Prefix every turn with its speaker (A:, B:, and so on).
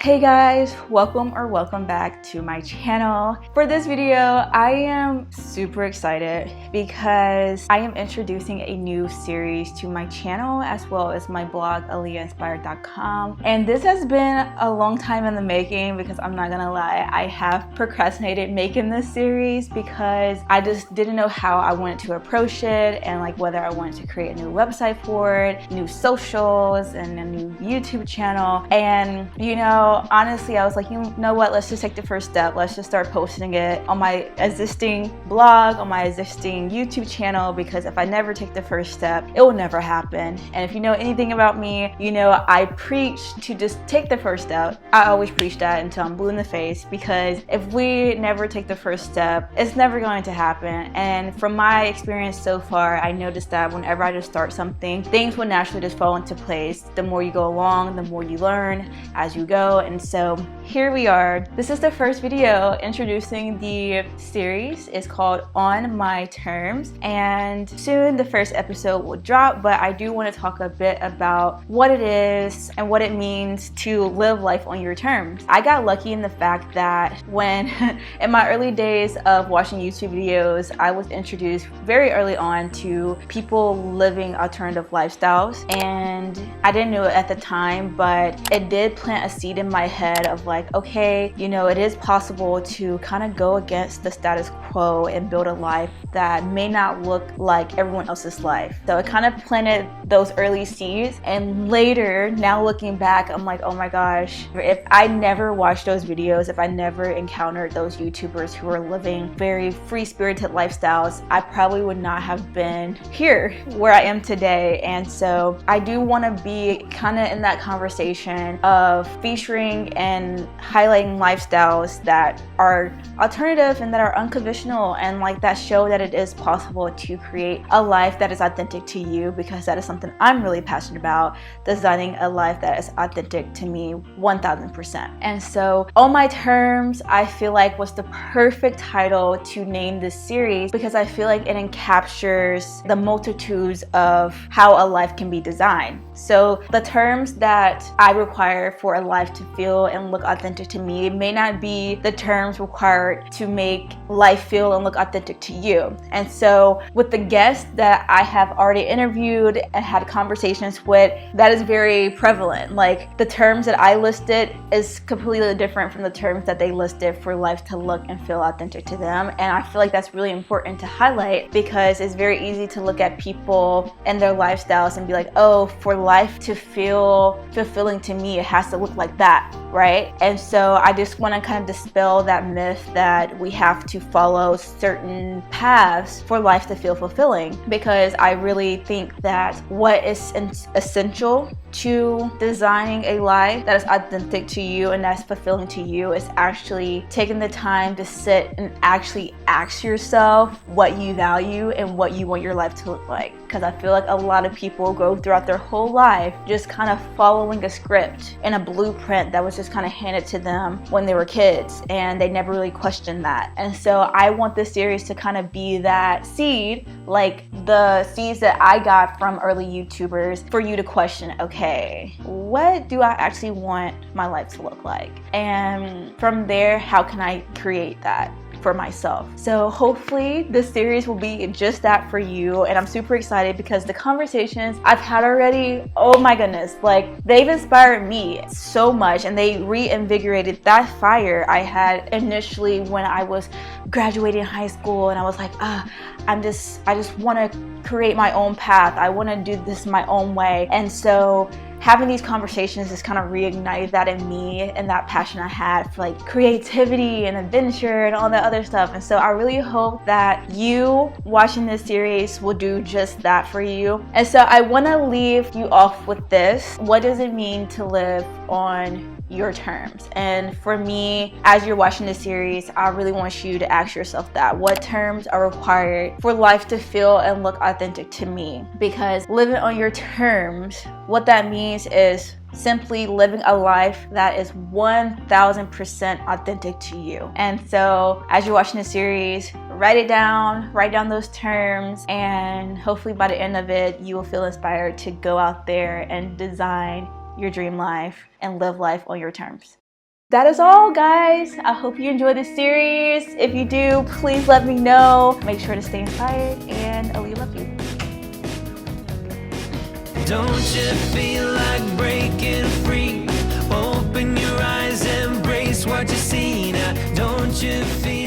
A: Hey guys, welcome back to my channel. For this video, I am super excited because I am introducing a new series to my channel as well as my blog aaliyahInspired.com. And this has been a long time in the making because I'm not gonna lie, I have procrastinated making this series because I just didn't know how I wanted to approach it and like whether I wanted to create a new website for it, new socials, and a new YouTube channel. And you know, honestly, I was like, you know what, let's just take the first step. Let's just start posting it on my existing blog, on my existing YouTube channel, because if I never take the first step, it will never happen. And if you know anything about me, you know I preach to just take the first step. I always preach that until I'm blue in the face, because if we never take the first step, it's never going to happen. And from my experience so far, I noticed that whenever I just start something, things will naturally just fall into place. The more you go along, the more you learn as you go. And so here we are. This is the first video introducing the series. It's called On My Terms, and soon the first episode will drop, but I do want to talk a bit about what it is and what it means to live life on your terms. I got lucky in the fact that when in my early days of watching YouTube videos, I was introduced very early on to people living alternative lifestyles, and I didn't know it at the time, but it did plant a seed in my head of like, okay, you know, it is possible to kind of go against the status quo and build a life that may not look like everyone else's life. So it kind of planted those early seeds, and later, now looking back, I'm like, oh my gosh, if I never watched those videos, if I never encountered those YouTubers who are living very free-spirited lifestyles, I probably would not have been here where I am today. And so I do want to be kind of in that conversation of featuring and highlighting lifestyles that are alternative and that are unconventional, and like that show that it is possible to create a life that is authentic to you, because that is something I'm really passionate about, designing a life that is authentic to me 1000%. And so On My Terms, I feel like was the perfect title to name this series, because I feel like it encaptures the multitudes of how a life can be designed. So the terms that I require for a life to feel and look authentic to me may not be the terms required to make life feel and look authentic to you. And so with the guests that I have already interviewed and had conversations with, that is very prevalent. Like the terms that I listed is completely different from the terms that they listed for life to look and feel authentic to them. And I feel like that's really important to highlight, because it's very easy to look at people and their lifestyles and be like, oh, for life to feel fulfilling to me, it has to look like that, right? And so I just want to kind of dispel that myth that we have to follow certain paths for life to feel fulfilling, because I really think that what is essential to designing a life that is authentic to you and that's fulfilling to you is actually taking the time to sit and actually ask yourself what you value and what you want your life to look like. Because I feel like a lot of people go throughout their whole life just kind of following a script and a blueprint that was just kind of handed to them when they were kids, and they never really questioned that. And so I want this series to kind of be that seed, like the seeds that I got from early YouTubers, for you to question, okay, what do I actually want my life to look like? And from there, how can I create that for myself? So hopefully this series will be just that for you, and I'm super excited because the conversations I've had already, oh my goodness, like they've inspired me so much, and they reinvigorated that fire I had initially when I was graduating high school, and I was like, I just want to create my own path. I want to do this my own way. And so having these conversations just kind of reignited that in me, and that passion I had for like creativity and adventure and all that other stuff. And so I really hope that you watching this series will do just that for you. And so I want to leave you off with this. What does it mean to live on your terms? And for me, as you're watching this series, I really want you to ask yourself that. What terms are required for life to feel and look authentic to me? Because living on your terms, what that means is simply living a life that is 1000% authentic to you. And so as you're watching this series, write down those terms, and hopefully by the end of it, you will feel inspired to go out there and design your dream life and live life on your terms. That is all, guys. I hope you enjoyed this series. If you do, please let me know. Make sure to stay inspired, and we love you.
B: Don't you feel like breaking free? Open your eyes, embrace what you see now. Don't you feel